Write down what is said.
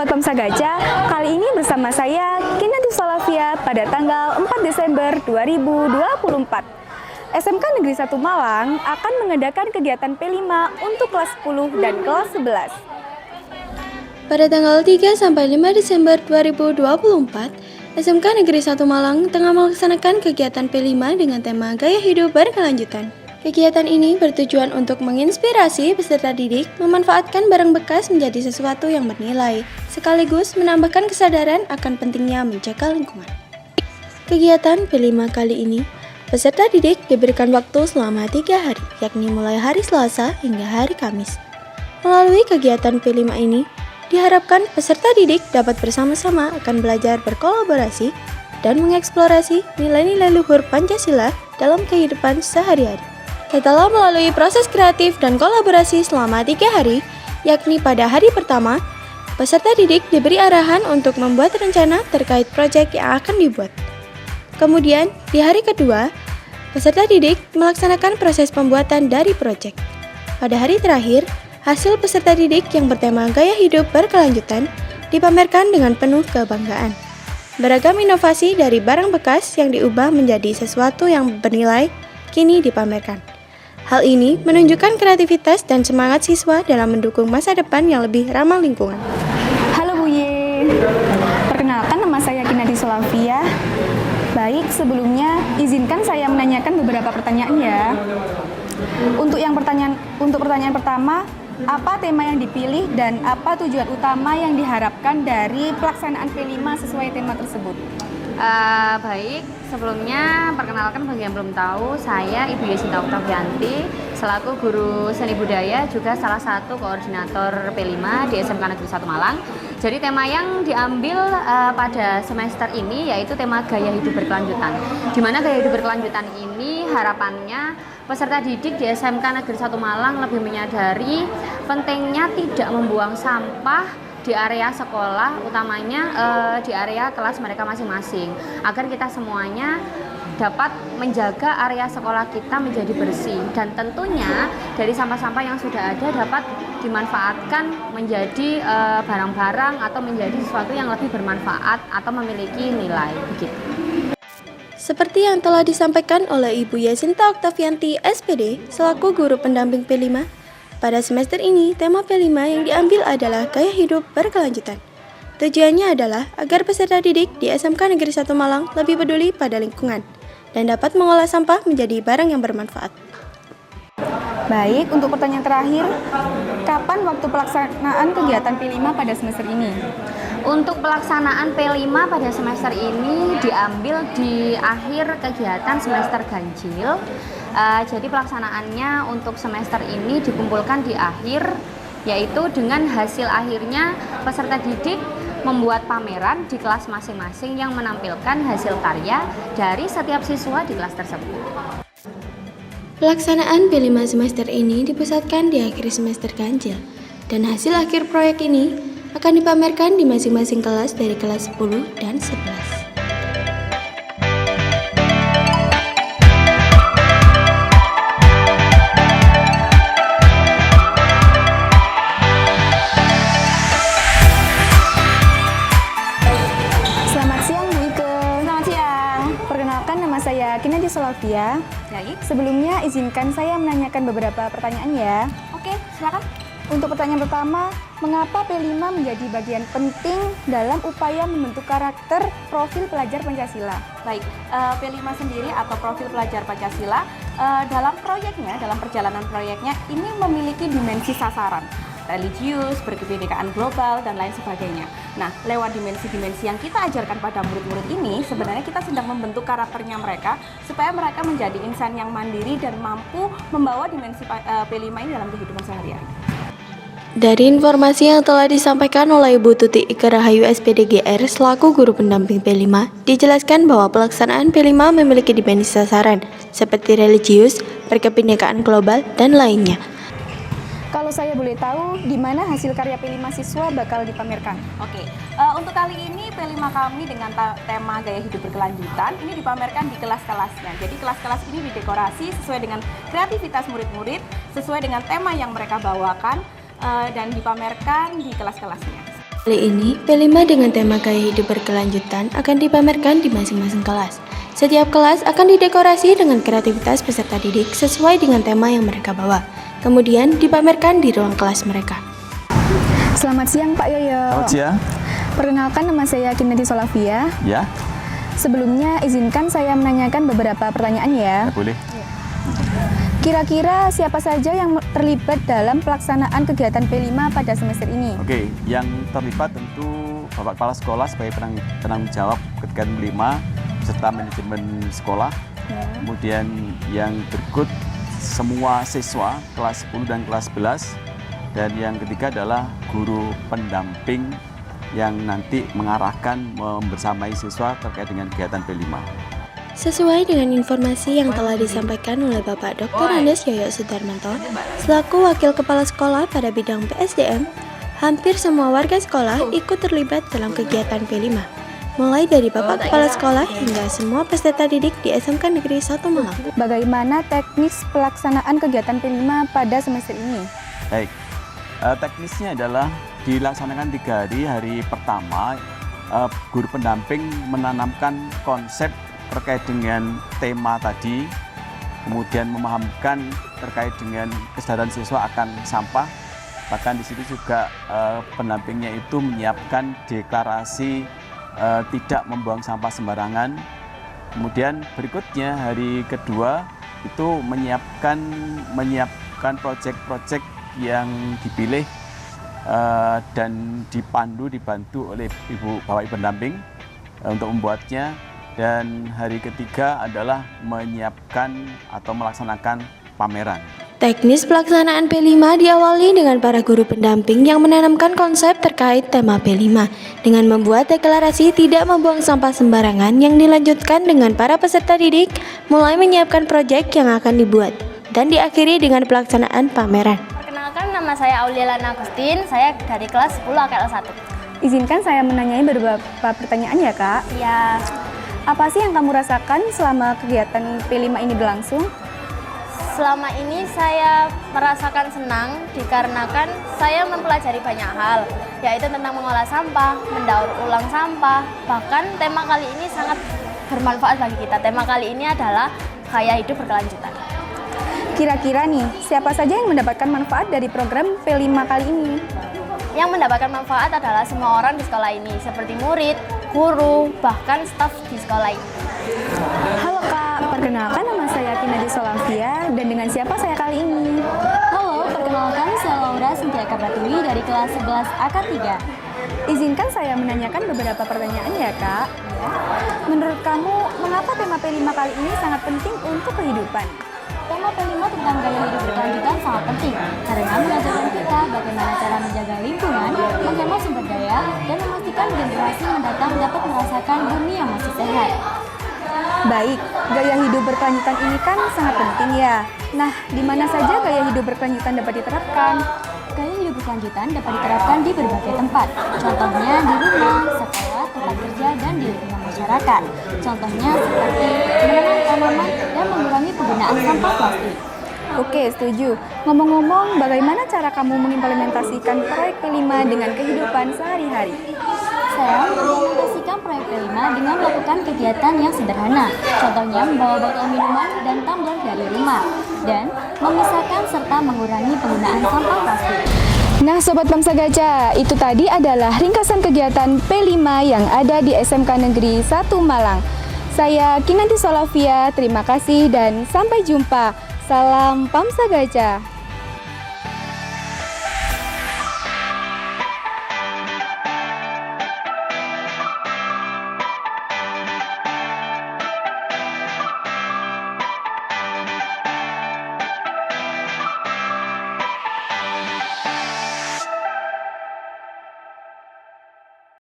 Sobat Pemsa Gajah, kali ini bersama saya Kinanti Solavia pada tanggal 4 Desember 2024. SMK Negeri 1 Malang akan mengadakan kegiatan P5 untuk kelas 10 dan kelas 11. Pada tanggal 3 sampai 5 Desember 2024, SMK Negeri 1 Malang tengah melaksanakan kegiatan P5 dengan tema Gaya Hidup Berkelanjutan. Kegiatan ini bertujuan untuk menginspirasi peserta didik memanfaatkan barang bekas menjadi sesuatu yang bernilai, sekaligus menambahkan kesadaran akan pentingnya menjaga lingkungan. Kegiatan P5 kali ini, peserta didik diberikan waktu selama 3 hari, yakni mulai hari Selasa hingga hari Kamis. Melalui kegiatan P5 ini, diharapkan peserta didik dapat bersama-sama akan belajar berkolaborasi dan mengeksplorasi nilai-nilai luhur Pancasila dalam kehidupan sehari-hari. Setelah melalui proses kreatif dan kolaborasi selama 3 hari, yakni pada hari pertama, peserta didik diberi arahan untuk membuat rencana terkait proyek yang akan dibuat. Kemudian, di hari kedua, peserta didik melaksanakan proses pembuatan dari proyek. Pada hari terakhir, hasil peserta didik yang bertema Gaya Hidup Berkelanjutan dipamerkan dengan penuh kebanggaan. Beragam inovasi dari barang bekas yang diubah menjadi sesuatu yang bernilai kini dipamerkan. Hal ini menunjukkan kreativitas dan semangat siswa dalam mendukung masa depan yang lebih ramah lingkungan. Halo Bu Ye, perkenalkan nama saya Kinanti Solavia. Baik, sebelumnya izinkan saya menanyakan beberapa pertanyaan ya. Untuk pertanyaan pertama, apa tema yang dipilih dan apa tujuan utama yang diharapkan dari pelaksanaan P5 sesuai tema tersebut? Baik, sebelumnya perkenalkan bagi yang belum tahu, saya Ibu Yesinta Oktavianti selaku guru seni budaya, juga salah satu koordinator P5 di SMK Negeri 1 Malang. Jadi tema yang diambil pada semester ini yaitu tema Gaya Hidup Berkelanjutan. Di mana gaya hidup berkelanjutan ini harapannya peserta didik di SMK Negeri 1 Malang lebih menyadari pentingnya tidak membuang sampah di area sekolah, utamanya di area kelas mereka masing-masing, agar kita semuanya dapat menjaga area sekolah kita menjadi bersih, dan tentunya dari sampah-sampah yang sudah ada dapat dimanfaatkan menjadi barang-barang atau menjadi sesuatu yang lebih bermanfaat atau memiliki nilai begitu. Seperti yang telah disampaikan oleh Ibu Yesinta Oktavianti SPD selaku guru pendamping P5, pada semester ini, tema P5 yang diambil adalah Gaya Hidup Berkelanjutan. Tujuannya adalah agar peserta didik di SMK Negeri 1 Malang lebih peduli pada lingkungan dan dapat mengolah sampah menjadi barang yang bermanfaat. Baik, untuk pertanyaan terakhir, kapan waktu pelaksanaan kegiatan P5 pada semester ini? Untuk pelaksanaan P5 pada semester ini diambil di akhir kegiatan semester ganjil. Jadi pelaksanaannya untuk semester ini dikumpulkan di akhir, yaitu dengan hasil akhirnya peserta didik membuat pameran di kelas masing-masing yang menampilkan hasil karya dari setiap siswa di kelas tersebut. Pelaksanaan P5 semester ini dipusatkan di akhir semester ganjil, dan hasil akhir proyek ini akan dipamerkan di masing-masing kelas dari kelas 10 dan 11. Saya Kinanti Solavia. Baik. Sebelumnya izinkan saya menanyakan beberapa pertanyaan ya. Oke, silakan. Untuk pertanyaan pertama, mengapa P5 menjadi bagian penting dalam upaya membentuk karakter profil pelajar Pancasila? Baik, P5 sendiri atau profil pelajar Pancasila dalam proyeknya, dalam perjalanan proyeknya ini memiliki dimensi sasaran religius, berkebinekaan global, dan lain sebagainya. Nah, lewat dimensi-dimensi yang kita ajarkan pada murid-murid ini, sebenarnya kita sedang membentuk karakternya mereka supaya mereka menjadi insan yang mandiri dan mampu membawa dimensi P5 ini dalam kehidupan sehari-hari. Dari informasi yang telah disampaikan oleh Ibu Tuti Ika Rahayu SPDGR selaku guru pendamping P5, dijelaskan bahwa pelaksanaan P5 memiliki dimensi sasaran seperti religius, berkebinekaan global, dan lainnya. Kalau saya boleh tahu, di mana hasil karya P5 siswa bakal dipamerkan? Oke, untuk kali ini P5 kami dengan tema Gaya Hidup Berkelanjutan ini dipamerkan di kelas-kelasnya. Jadi kelas-kelas ini didekorasi sesuai dengan kreativitas murid-murid, sesuai dengan tema yang mereka bawakan, dan dipamerkan di kelas-kelasnya. Kali ini, P5 dengan tema gaya hidup berkelanjutan akan dipamerkan di masing-masing kelas. Setiap kelas akan didekorasi dengan kreativitas peserta didik sesuai dengan tema yang mereka bawa. Kemudian dipamerkan di ruang kelas mereka. Selamat siang Pak Yoyo. Selamat siang. Perkenalkan, nama saya Kinanti Solavia. Ya, Sebelumnya izinkan saya menanyakan beberapa pertanyaan ya. boleh. Kira-kira siapa saja yang terlibat dalam pelaksanaan kegiatan P5 pada semester ini? Oke, yang terlibat tentu Bapak Kepala Sekolah sebagai penanggung jawab kegiatan 5 beserta manajemen sekolah. Kemudian yang berikut semua siswa kelas 10 dan kelas 11. Dan yang ketiga adalah guru pendamping yang nanti mengarahkan membersamai siswa terkait dengan kegiatan P5. Sesuai dengan informasi yang telah disampaikan oleh Bapak Dr. Andes Yoyo Sudarmanto, selaku Wakil Kepala Sekolah pada bidang PSDM, hampir semua warga sekolah ikut terlibat dalam kegiatan P5. Mulai dari Bapak Kepala Sekolah hingga semua peserta didik di SMK Negeri 1 Malang. Bagaimana teknis pelaksanaan kegiatan P5 pada semester ini? Baik, teknisnya adalah dilaksanakan 3 hari. Hari pertama, guru pendamping menanamkan konsep terkait dengan tema tadi, kemudian memahamkan terkait dengan kesadaran siswa akan sampah. Bahkan di situ juga pendampingnya itu menyiapkan deklarasi tidak membuang sampah sembarangan. Kemudian berikutnya hari kedua itu menyiapkan proyek-proyek yang dipilih dan dibantu oleh Bapak Ibu pendamping untuk membuatnya. Dan hari ketiga adalah menyiapkan atau melaksanakan pameran. Teknis pelaksanaan P5 diawali dengan para guru pendamping yang menanamkan konsep terkait tema P5 dengan membuat deklarasi tidak membuang sampah sembarangan yang dilanjutkan dengan para peserta didik mulai menyiapkan proyek yang akan dibuat dan diakhiri dengan pelaksanaan pameran. Perkenalkan, nama saya Aulia Lana Agustin, saya dari kelas 10 AKL 1. Izinkan saya menanyai beberapa pertanyaan ya Kak. Ya, Apa sih yang kamu rasakan selama kegiatan P5 ini berlangsung? selama ini saya merasakan senang dikarenakan saya mempelajari banyak hal, yaitu tentang mengolah sampah, mendaur ulang sampah, bahkan tema kali ini sangat bermanfaat bagi kita. Tema kali ini adalah gaya hidup berkelanjutan. Kira-kira nih, siapa saja yang mendapatkan manfaat dari program P5 kali ini? Yang mendapatkan manfaat adalah semua orang di sekolah ini, seperti murid, guru, bahkan staf di sekolah ini. Halo Kak, perkenalkan nama saya Kinanti Solavia dan dengan siapa saya kali ini? Halo, perkenalkan saya Laura Sintiaka Pratiwi dari kelas 11 AK3. Izinkan saya menanyakan beberapa pertanyaan ya Kak. Menurut kamu, mengapa tema P5 kali ini sangat penting untuk kehidupan? Tema P5 tentang gaya hidup berkelanjutan sangat penting karena mengajarkan kita bagaimana cara menjaga lingkungan, menghemat sumber daya, dan memastikan generasi mendatang dapat merasakan bumi yang masih sehat. Baik, gaya hidup berkelanjutan ini kan sangat penting ya. Nah, di mana saja gaya hidup berkelanjutan dapat diterapkan? Gaya hidup berkelanjutan dapat diterapkan di berbagai tempat, contohnya di rumah, sekolah, tempat kerja, dan di lingkungan masyarakat. Contohnya seperti menanam tanaman dan mengurangi penggunaan sampah plastik. Oke, setuju. Ngomong-ngomong, bagaimana cara kamu mengimplementasikan proyek P5 dengan kehidupan sehari-hari? Saya mengimplementasikan proyek P5 dengan melakukan kegiatan yang sederhana, contohnya membawa botol minuman dan tumbler dari rumah, dan memisahkan serta mengurangi penggunaan sampah plastik. Nah, Sobat Bangsa Gajah, itu tadi adalah ringkasan kegiatan P5 yang ada di SMK Negeri 1 Malang. Saya Kinanti Solavia, terima kasih dan sampai jumpa. Salam Bangsa Gajah.